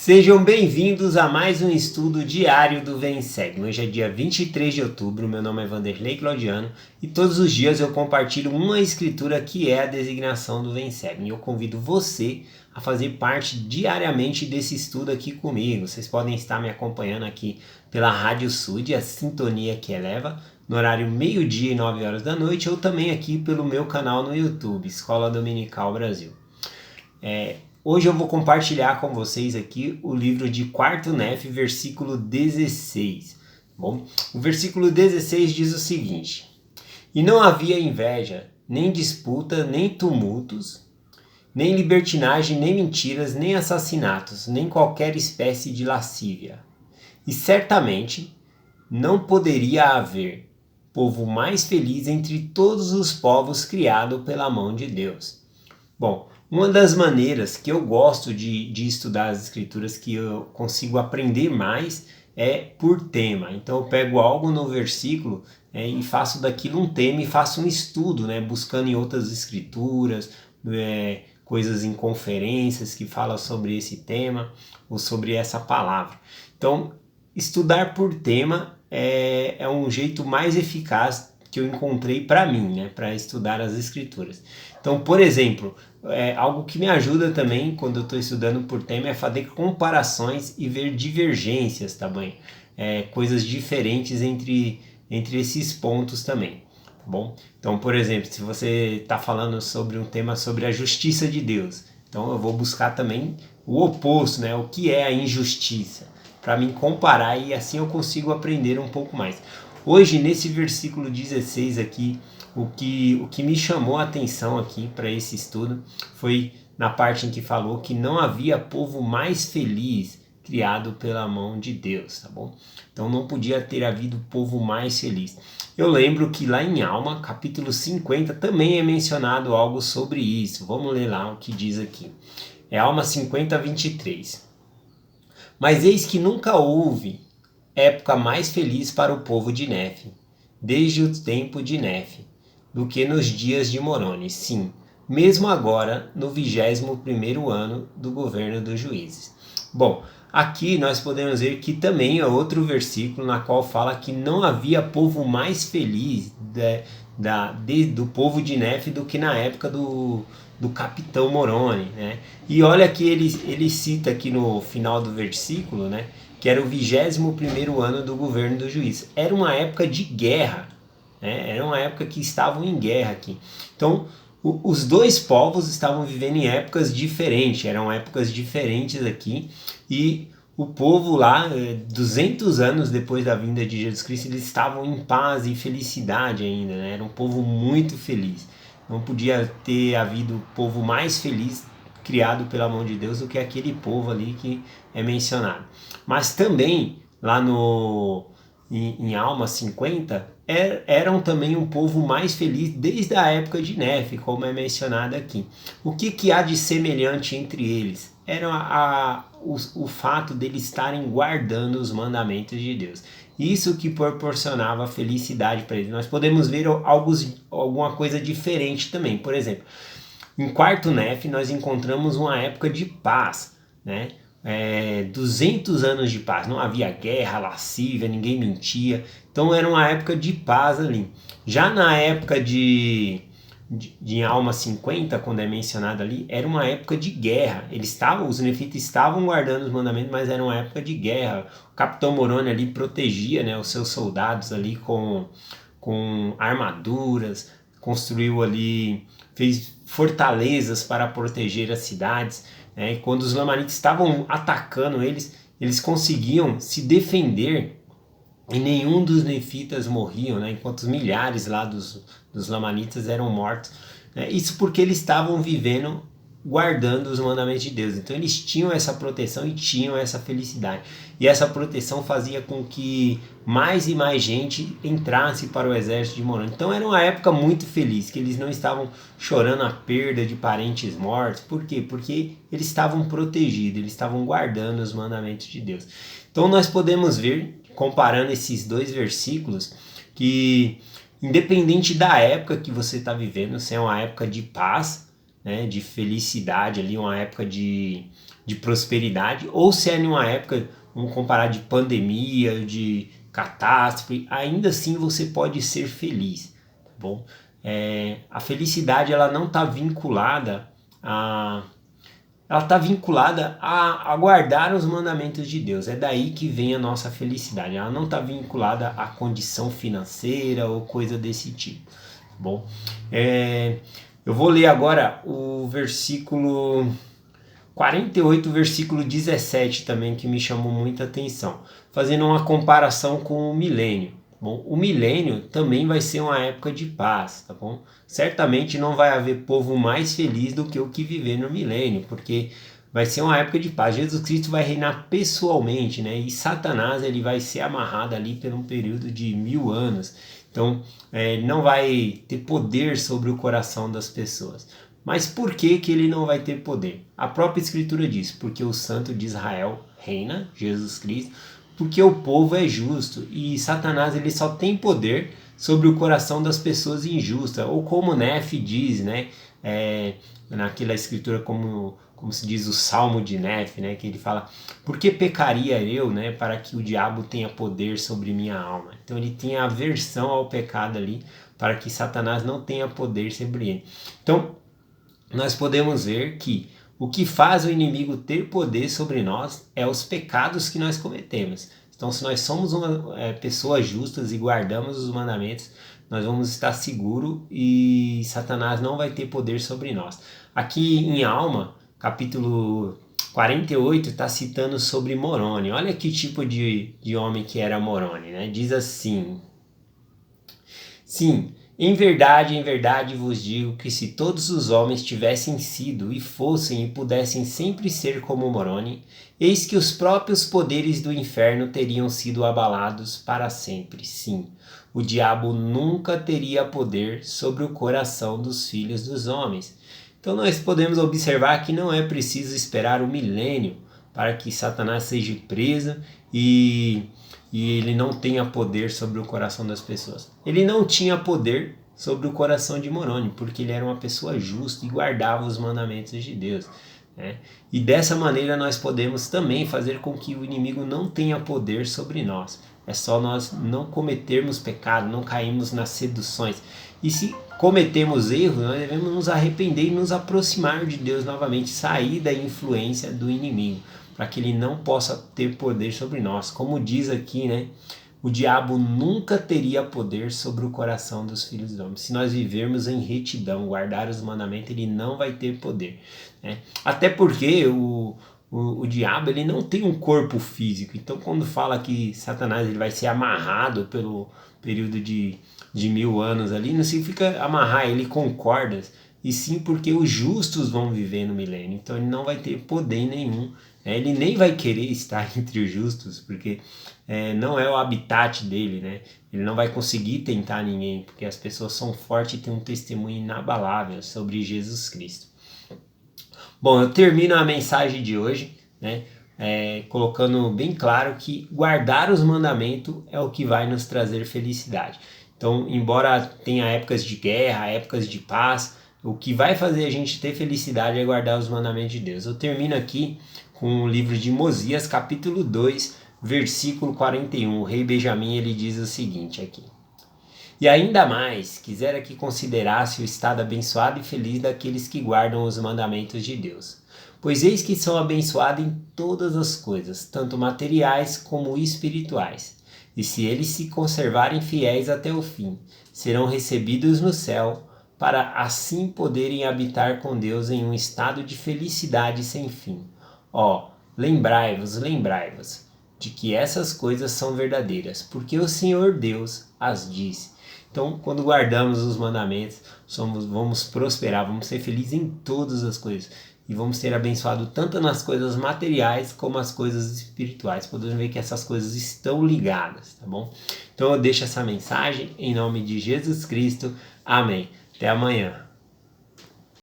Sejam bem-vindos a mais um estudo diário do Vem Segue. Hoje é dia 23 de outubro, meu nome é Vanderlei Claudiano e todos os dias eu compartilho uma escritura que é a designação do Vem Segue. E eu convido você a fazer parte diariamente desse estudo aqui comigo. Vocês podem estar me acompanhando aqui pela Rádio Sud, a sintonia que eleva, no horário meio-dia e 9 horas da noite, ou também aqui pelo meu canal no YouTube, Escola Dominical Brasil. Hoje eu vou compartilhar com vocês aqui o livro de Quarto Nef, versículo 16. Bom, o versículo 16 diz o seguinte: E não havia inveja, nem disputa, nem tumultos, nem libertinagem, nem mentiras, nem assassinatos, nem qualquer espécie de lascívia. E certamente não poderia haver povo mais feliz entre todos os povos criado pela mão de Deus. Bom, uma das maneiras que eu gosto de estudar as escrituras, que eu consigo aprender mais, é por tema. Então eu pego algo no versículo e faço daquilo um tema e faço um estudo, buscando em outras escrituras, coisas em conferências que falam sobre esse tema ou sobre essa palavra. Então, estudar por tema é um jeito mais eficaz que eu encontrei para mim, para estudar as escrituras. Então, por exemplo, algo que me ajuda também quando eu estou estudando por tema é fazer comparações e ver divergências também, coisas diferentes entre esses pontos também, tá bom? Então, por exemplo, se você está falando sobre um tema sobre a justiça de Deus, então eu vou buscar também o oposto, o que é a injustiça, para me comparar e assim eu consigo aprender um pouco mais. Hoje, nesse versículo 16 aqui, o que me chamou a atenção aqui para esse estudo foi na parte em que falou que não havia povo mais feliz criado pela mão de Deus, tá bom? Então não podia ter havido povo mais feliz. Eu lembro que lá em Alma, capítulo 50, também é mencionado algo sobre isso. Vamos ler lá o que diz aqui. É Alma 50, 23. Mas eis que nunca houve época mais feliz para o povo de Nef, desde o tempo de Nef, do que nos dias de Moroni, sim, mesmo agora no 21º ano do governo dos juízes. Bom, aqui nós podemos ver que também é outro versículo na qual fala que não havia povo mais feliz do povo de Nef do que na época do capitão Moroni, E olha que ele cita aqui no final do versículo, que era o 21º ano do governo do juiz. Era uma época de guerra, era uma época que estavam em guerra aqui. Então, os dois povos estavam vivendo em épocas diferentes, eram épocas diferentes aqui, e o povo lá, 200 anos depois da vinda de Jesus Cristo, eles estavam em paz e felicidade ainda, Era um povo muito feliz. Não podia ter havido povo mais feliz criado pela mão de Deus do que aquele povo ali que é mencionado. Mas também lá em Alma 50 eram também um povo mais feliz desde a época de Nef, como é mencionado aqui. O que há de semelhante entre eles? Era o fato deles estarem guardando os mandamentos de Deus. Isso que proporcionava felicidade para eles. Nós podemos ver alguma coisa diferente também. Por exemplo, em Quarto Nef nós encontramos uma época de paz, 200 anos de paz, não havia guerra, lascívia, ninguém mentia, então era uma época de paz ali. Já na época de Alma 50, quando é mencionado ali, era uma época de guerra. Os nefitas estavam guardando os mandamentos, mas era uma época de guerra. O capitão Moroni ali protegia, os seus soldados ali com armaduras, construiu ali, fez fortalezas para proteger as cidades. E quando os lamanitas estavam atacando eles conseguiam se defender e nenhum dos nefitas morriam, enquanto os milhares lá dos lamanitas eram mortos. Isso porque eles estavam vivendo guardando os mandamentos de Deus. Então eles tinham essa proteção e tinham essa felicidade. E essa proteção fazia com que mais e mais gente entrasse para o exército de Moroni. Então era uma época muito feliz, que eles não estavam chorando a perda de parentes mortos. Por quê? Porque eles estavam protegidos, eles estavam guardando os mandamentos de Deus. Então nós podemos ver, comparando esses dois versículos, que independente da época que você está vivendo, se é uma época de paz, né, de felicidade ali, uma época de prosperidade, ou se é numa época, vamos comparar, de pandemia, de catástrofe, ainda assim você pode ser feliz, tá bom? A felicidade ela não está vinculada a ela está vinculada a guardar os mandamentos de Deus. É daí que vem a nossa felicidade. Ela não está vinculada à condição financeira ou coisa desse tipo. Tá bom? Eu vou ler agora o versículo 48, versículo 17 também, que me chamou muita atenção. Fazendo uma comparação com o milênio. Bom, o milênio também vai ser uma época de paz, tá bom? Certamente não vai haver povo mais feliz do que o que viver no milênio, porque vai ser uma época de paz. Jesus Cristo vai reinar pessoalmente, né? E Satanás ele vai ser amarrado ali por um período de 1000 anos. Então, não vai ter poder sobre o coração das pessoas. Mas por que ele não vai ter poder? A própria Escritura diz, porque o Santo de Israel reina, Jesus Cristo, porque o povo é justo e Satanás ele só tem poder sobre o coração das pessoas injustas, ou como Nefe diz, né, naquela escritura como se diz o Salmo de Nefe, né, que ele fala, por que pecaria eu, né, para que o diabo tenha poder sobre minha alma? Então ele tinha aversão ao pecado ali, para que Satanás não tenha poder sobre ele. Então nós podemos ver que o que faz o inimigo ter poder sobre nós é os pecados que nós cometemos. Então, se nós somos pessoas justas e guardamos os mandamentos, nós vamos estar seguros e Satanás não vai ter poder sobre nós. Aqui em Alma, capítulo 48, está citando sobre Moroni. Olha que tipo de homem que era Moroni, né? Diz assim: sim, em verdade vos digo que se todos os homens tivessem sido e fossem e pudessem sempre ser como Moroni, eis que os próprios poderes do inferno teriam sido abalados para sempre. Sim, o diabo nunca teria poder sobre o coração dos filhos dos homens. Então nós podemos observar que não é preciso esperar o milênio para que Satanás seja preso e ele não tenha poder sobre o coração das pessoas. Ele não tinha poder sobre o coração de Moroni, porque ele era uma pessoa justa e guardava os mandamentos de Deus, né? E dessa maneira nós podemos também fazer com que o inimigo não tenha poder sobre nós. É só nós não cometermos pecado, não cairmos nas seduções. E se cometemos erros, nós devemos nos arrepender e nos aproximar de Deus novamente, sair da influência do inimigo, para que ele não possa ter poder sobre nós. Como diz aqui, né? O diabo nunca teria poder sobre o coração dos filhos dos homens. Se nós vivermos em retidão, guardar os mandamentos, ele não vai ter poder, né? Até porque o diabo ele não tem um corpo físico. Então, quando fala que Satanás ele vai ser amarrado pelo período de 1000 anos ali, não significa amarrar ele com cordas, e sim porque os justos vão viver no milênio. Então, ele não vai ter poder nenhum. Ele nem vai querer estar entre os justos, porque não é o habitat dele, né? Ele não vai conseguir tentar ninguém, porque as pessoas são fortes e têm um testemunho inabalável sobre Jesus Cristo. Bom, eu termino a mensagem de hoje, né, colocando bem claro que guardar os mandamentos é o que vai nos trazer felicidade. Então, embora tenha épocas de guerra, épocas de paz, o que vai fazer a gente ter felicidade é guardar os mandamentos de Deus. Eu termino aqui com o livro de Mosias, capítulo 2, versículo 41. O rei Benjamim ele diz o seguinte aqui: e ainda mais, quisera que considerasse o estado abençoado e feliz daqueles que guardam os mandamentos de Deus. Pois eis que são abençoados em todas as coisas, tanto materiais como espirituais. E se eles se conservarem fiéis até o fim, serão recebidos no céu, para assim poderem habitar com Deus em um estado de felicidade sem fim. Lembrai-vos, de que essas coisas são verdadeiras, porque o Senhor Deus as disse. Então, quando guardamos os mandamentos, vamos prosperar, vamos ser felizes em todas as coisas. E vamos ser abençoados tanto nas coisas materiais como nas coisas espirituais. Podemos ver que essas coisas estão ligadas, tá bom? Então eu deixo essa mensagem em nome de Jesus Cristo. Amém. Até amanhã.